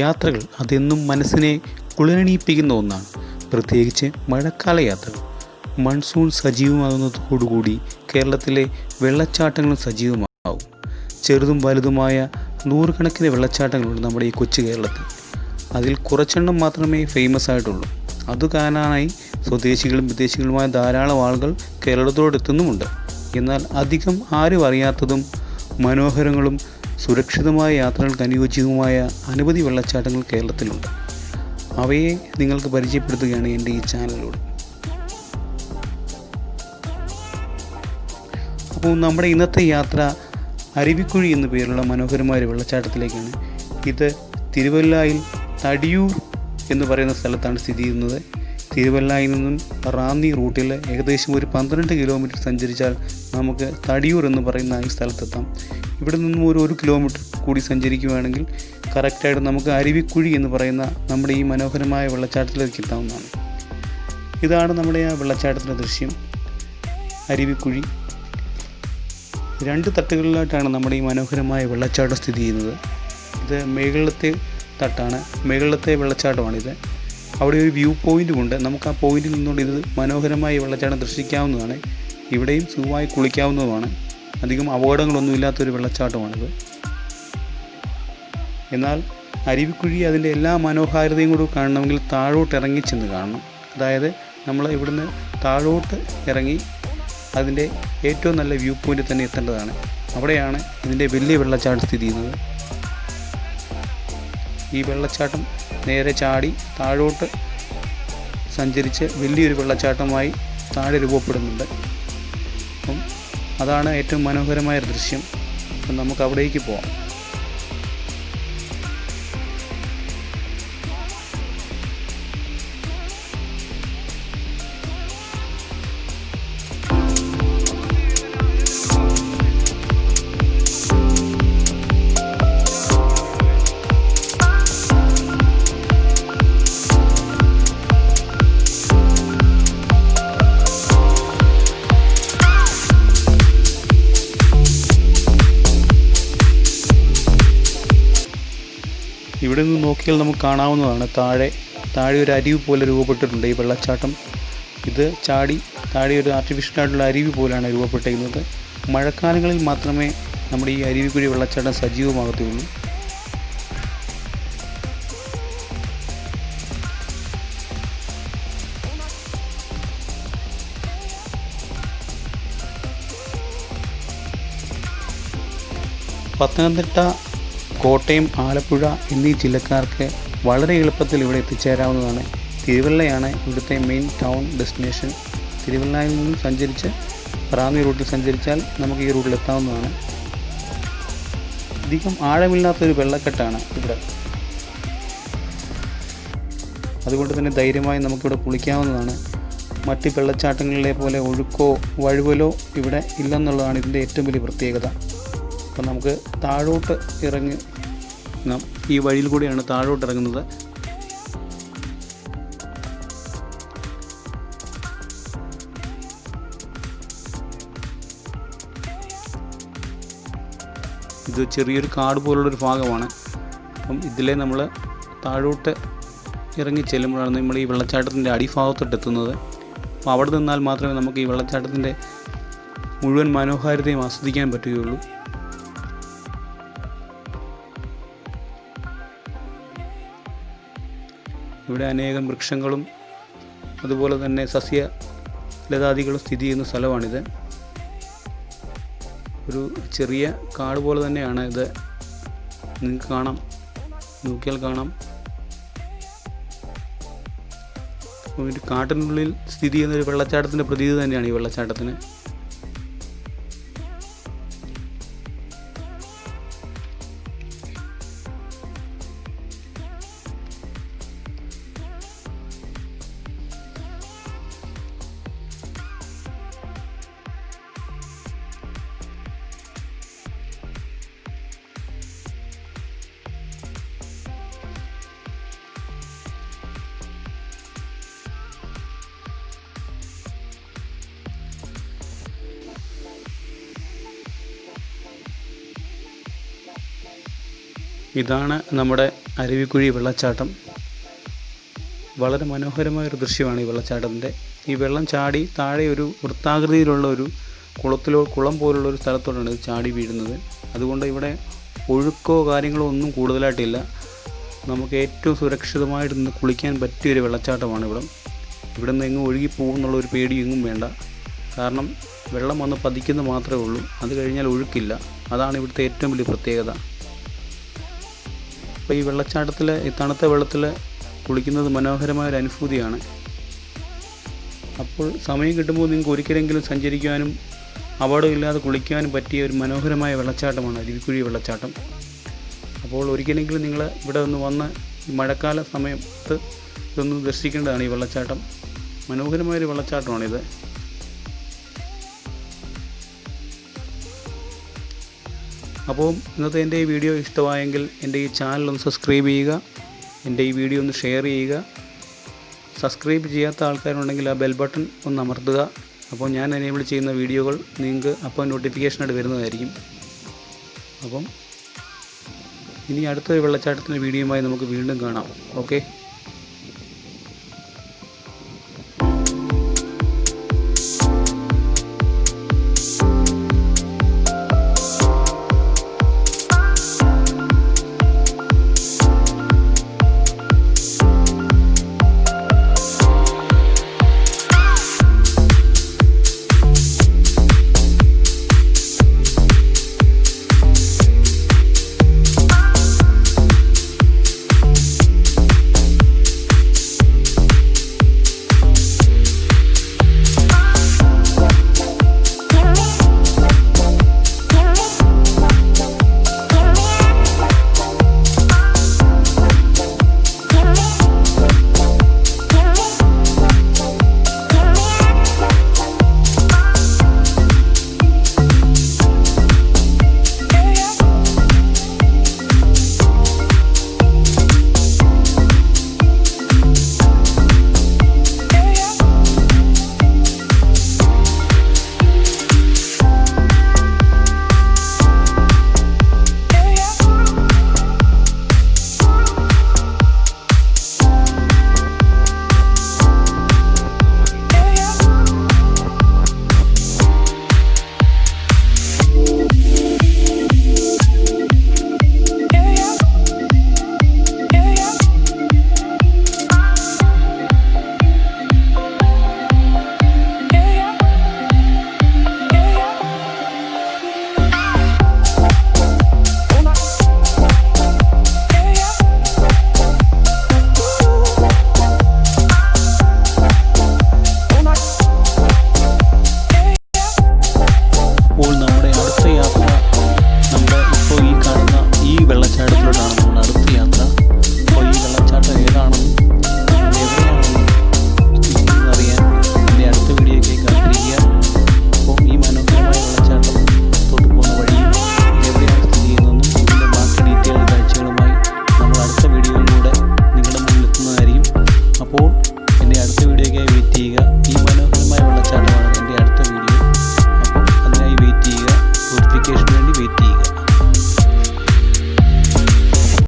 യാത്രകൾ അതെന്നും മനസ്സിനെ കുളിരണിയിപ്പിക്കുന്ന ഒന്നാണ്. പ്രത്യേകിച്ച് മഴക്കാല യാത്രകൾ. മൺസൂൺ സജീവമാകുന്നതോടുകൂടി കേരളത്തിലെ വെള്ളച്ചാട്ടങ്ങളും സജീവമാകും. ചെറുതും വലുതുമായ നൂറുകണക്കിന് വെള്ളച്ചാട്ടങ്ങളുണ്ട് നമ്മുടെ ഈ കൊച്ചു കേരളത്തിൽ. അതിൽ കുറച്ചെണ്ണം മാത്രമേ ഫേമസ് ആയിട്ടുള്ളൂ. അത് കാണാനായി സ്വദേശികളും വിദേശികളുമായ ധാരാളം ആളുകൾ കേരളത്തോടെത്തുന്നുമുണ്ട്. എന്നാൽ അധികം ആരും അറിയാത്തതും മനോഹരങ്ങളും സുരക്ഷിതമായ യാത്രകൾക്ക് അനുയോജ്യവുമായ അനവധി വെള്ളച്ചാട്ടങ്ങൾ കേരളത്തിലുണ്ട്. അവയെ നിങ്ങൾക്ക് പരിചയപ്പെടുത്തുകയാണ് എൻ്റെ ഈ ചാനലിലൂടെ. അപ്പോൾ നമ്മുടെ ഇന്നത്തെ യാത്ര അരുവിക്കുഴി എന്നു പേരുള്ള മനോഹരമായ ഒരു വെള്ളച്ചാട്ടത്തിലേക്കാണ്. ഇത് തിരുവല്ലയിൽ തടിയൂർ എന്ന് പറയുന്ന സ്ഥലത്താണ് സ്ഥിതി ചെയ്യുന്നത്. തിരുവല്ലയിൽ നിന്നും റാന്നി റൂട്ടിൽ ഏകദേശം ഒരു 12 കിലോമീറ്റർ സഞ്ചരിച്ചാൽ നമുക്ക് തടിയൂർ എന്ന് പറയുന്ന ഈ സ്ഥലത്തെത്താം. ഇവിടെ നിന്നും ഒരു കിലോമീറ്റർ കൂടി സഞ്ചരിക്കുകയാണെങ്കിൽ കറക്റ്റായിട്ട് നമുക്ക് അരുവിക്കുഴി എന്ന് പറയുന്ന നമ്മുടെ ഈ മനോഹരമായ വെള്ളച്ചാട്ടത്തിലേക്ക് എത്താവുന്നതാണ്. ഇതാണ് നമ്മുടെ ആ വെള്ളച്ചാട്ടത്തിൻ്റെ ദൃശ്യം. അരുവിക്കുഴി 2 തട്ടുകളിലായിട്ടാണ് നമ്മുടെ ഈ മനോഹരമായ വെള്ളച്ചാട്ടം സ്ഥിതി ചെയ്യുന്നത്. ഇത് മുകളിലത്തെ തട്ടാണ്, മുകളിലത്തെ വെള്ളച്ചാട്ടമാണിത്. അവിടെ ഒരു വ്യൂ പോയിൻറ്റുമുണ്ട്. നമുക്ക് ആ പോയിൻറ്റിൽ നിന്നുകൊണ്ട് ഇത് മനോഹരമായ വെള്ളച്ചാട്ടം ദർശിക്കാവുന്നതാണ്. ഇവിടെയും സുഖമായി കുളിക്കാവുന്നതുമാണ്. അധികം അപകടങ്ങളൊന്നുമില്ലാത്തൊരു വെള്ളച്ചാട്ടമാണിത്. എന്നാൽ അരുവിക്കുഴി അതിൻ്റെ എല്ലാ മനോഹാരിതയും കൂടി കാണണമെങ്കിൽ താഴോട്ട് ഇറങ്ങി ചെന്ന് കാണണം. അതായത് നമ്മൾ ഇവിടുന്ന് താഴോട്ട് ഇറങ്ങി അതിൻ്റെ ഏറ്റവും നല്ല വ്യൂ പോയിൻറ്റിൽ തന്നെ എത്തേണ്ടതാണ്. അവിടെയാണ് ഇതിൻ്റെ വലിയ വെള്ളച്ചാട്ടം സ്ഥിതി ചെയ്യുന്നത്. ഈ വെള്ളച്ചാട്ടം നേരെ ചാടി താഴോട്ട് സഞ്ചരിച്ച് വലിയൊരു വെള്ളച്ചാട്ടമായി താഴെ രൂപപ്പെടുന്നുണ്ട്. അപ്പം അതാണ് ഏറ്റവും മനോഹരമായ ദൃശ്യം. അപ്പം നമുക്ക് അവിടേക്ക് പോകാം. ഇവിടെ നിന്ന് നോക്കിയാൽ നമുക്ക് കാണാവുന്നതാണ് താഴെ ഒരു അരുവി പോലെ രൂപപ്പെട്ടിട്ടുണ്ട് ഈ വെള്ളച്ചാട്ടം. ഇത് ചാടി താഴെ ഒരു ആർട്ടിഫിഷ്യലായിട്ടുള്ള അരുവി പോലെയാണ് രൂപപ്പെട്ടിരിക്കുന്നത്. മഴക്കാലങ്ങളിൽ മാത്രമേ നമ്മുടെ ഈ അരുവിക്കുഴി വെള്ളച്ചാട്ടം സജീവമാകത്തുള്ളൂ. പത്തനംതിട്ട, കോട്ടയം, ആലപ്പുഴ എന്നീ ജില്ലക്കാർക്ക് വളരെ എളുപ്പത്തിൽ ഇവിടെ എത്തിച്ചേരാവുന്നതാണ്. തിരുവല്ലയാണ് ഇവിടുത്തെ മെയിൻ ടൗൺ ഡെസ്റ്റിനേഷൻ. തിരുവല്ലയിൽ നിന്നും സഞ്ചരിച്ച് റാന്നി റൂട്ടിൽ സഞ്ചരിച്ചാൽ നമുക്ക് ഈ റൂട്ടിൽ എത്താവുന്നതാണ്. അധികം ആഴമില്ലാത്തൊരു വെള്ളക്കെട്ടാണ് ഇവിടെ. അതുകൊണ്ട് തന്നെ ധൈര്യമായി നമുക്കിവിടെ കുളിക്കാവുന്നതാണ്. മറ്റ് വെള്ളച്ചാട്ടങ്ങളിലെ പോലെ ഒഴുക്കോ വഴുവലോ ഇവിടെ ഇല്ലെന്നുള്ളതാണ് ഇതിൻ്റെ ഏറ്റവും വലിയ പ്രത്യേകത. അപ്പം നമുക്ക് താഴോട്ട് ഇറങ്ങി ഈ വഴിയിൽ കൂടിയാണ് താഴോട്ട് ഇറങ്ങുന്നത്. ഇത് ചെറിയൊരു കാട് പോലുള്ളൊരു ഭാഗമാണ്. അപ്പം ഇതിലെ നമ്മൾ താഴോട്ട് ഇറങ്ങി ചെല്ലുമ്പോഴാണ് നമ്മൾ ഈ വെള്ളച്ചാട്ടത്തിൻ്റെ അടിഭാഗത്തോട്ട് എത്തുന്നത്. അപ്പോൾ അവിടെ നിന്നാൽ മാത്രമേ നമുക്ക് ഈ വെള്ളച്ചാട്ടത്തിൻ്റെ മുഴുവൻ മനോഹാരിതയും ആസ്വദിക്കാൻ പറ്റുകയുള്ളൂ. ഇവിടെ അനേകം വൃക്ഷങ്ങളും അതുപോലെ തന്നെ സസ്യലതാദികളും സ്ഥിതി ചെയ്യുന്ന സ്ഥലമാണിത്. ഒരു ചെറിയ കാട് പോലെ തന്നെയാണ് ഇത്. നിങ്ങൾക്ക് നോക്കിയാൽ കാണാം. ഒരു കാട്ടിനുള്ളിൽ സ്ഥിതി ചെയ്യുന്ന ഒരു വെള്ളച്ചാട്ടത്തിൻ്റെ പ്രതീതി തന്നെയാണ് ഈ വെള്ളച്ചാട്ടത്തിന്. ഇതാണ് നമ്മുടെ അരുവിക്കുഴി വെള്ളച്ചാട്ടം. വളരെ മനോഹരമായൊരു ദൃശ്യമാണ് ഈ വെള്ളച്ചാട്ടത്തിൻ്റെ. ഈ വെള്ളം ചാടി താഴെ ഒരു വൃത്താകൃതിയിലുള്ള ഒരു കുളം പോലുള്ളൊരു സ്ഥലത്തോടാണ് ഇത് ചാടി വീഴുന്നത്. അതുകൊണ്ട് ഇവിടെ ഒഴുക്കോ കാര്യങ്ങളോ ഒന്നും കൂടുതലായിട്ടില്ല. നമുക്ക് ഏറ്റവും സുരക്ഷിതമായിട്ട് നിന്ന് കുളിക്കാൻ പറ്റിയൊരു വെള്ളച്ചാട്ടമാണ് ഇവിടെ നിന്ന് എങ്ങും ഒഴുകിപ്പോകുന്നുള്ളൊരു പേടി എങ്ങും വേണ്ട. കാരണം വെള്ളം വന്ന് പതിക്കുന്നത് മാത്രമേ ഉള്ളൂ. അത് കഴിഞ്ഞാൽ ഒഴുക്കില്ല. അതാണ് ഇവിടുത്തെ ഏറ്റവും വലിയ പ്രത്യേകത. അപ്പോൾ ഈ വെള്ളച്ചാട്ടത്തിൽ, ഈ തണുത്ത വെള്ളത്തിൽ കുളിക്കുന്നത് മനോഹരമായൊരു അനുഭൂതിയാണ്. അപ്പോൾ സമയം കിട്ടുമ്പോൾ നിങ്ങൾക്ക് ഒരിക്കലെങ്കിലും സഞ്ചരിക്കാനും അപകടമില്ലാതെ കുളിക്കാനും പറ്റിയ ഒരു മനോഹരമായ വെള്ളച്ചാട്ടമാണ് അരുവിക്കുഴി വെള്ളച്ചാട്ടം. അപ്പോൾ ഒരിക്കലെങ്കിലും നിങ്ങൾ ഇവിടെ ഒന്ന് വന്ന് മഴക്കാല സമയത്ത് ഇതൊന്ന് ദർശിക്കേണ്ടതാണ് ഈ വെള്ളച്ചാട്ടം. മനോഹരമായൊരു വെള്ളച്ചാട്ടമാണിത്. അപ്പോൾ ഇന്നത്തെ എൻ്റെ ഈ വീഡിയോ ഇഷ്ടമായെങ്കിൽ എൻ്റെ ഈ ചാനൽ ഒന്ന് സബ്സ്ക്രൈബ് ചെയ്യുക, എൻ്റെ ഈ വീഡിയോ ഒന്ന് ഷെയർ ചെയ്യുക. സബ്സ്ക്രൈബ് ചെയ്യാത്ത ആൾക്കാരുണ്ടെങ്കിൽ ആ ബെൽ ബട്ടൺ ഒന്ന് അമർത്തുക. അപ്പോൾ ഞാൻ എനേബിൾ ചെയ്യുന്ന വീഡിയോകൾ നിങ്ങൾക്ക് അപ്പോൾ നോട്ടിഫിക്കേഷനായിട്ട് വരുന്നതായിരിക്കും. അപ്പം ഇനി അടുത്തൊരു വെള്ളച്ചാട്ടത്തിൻ്റെ വീഡിയോയുമായി നമുക്ക് വീണ്ടും കാണാം. ഓക്കെ.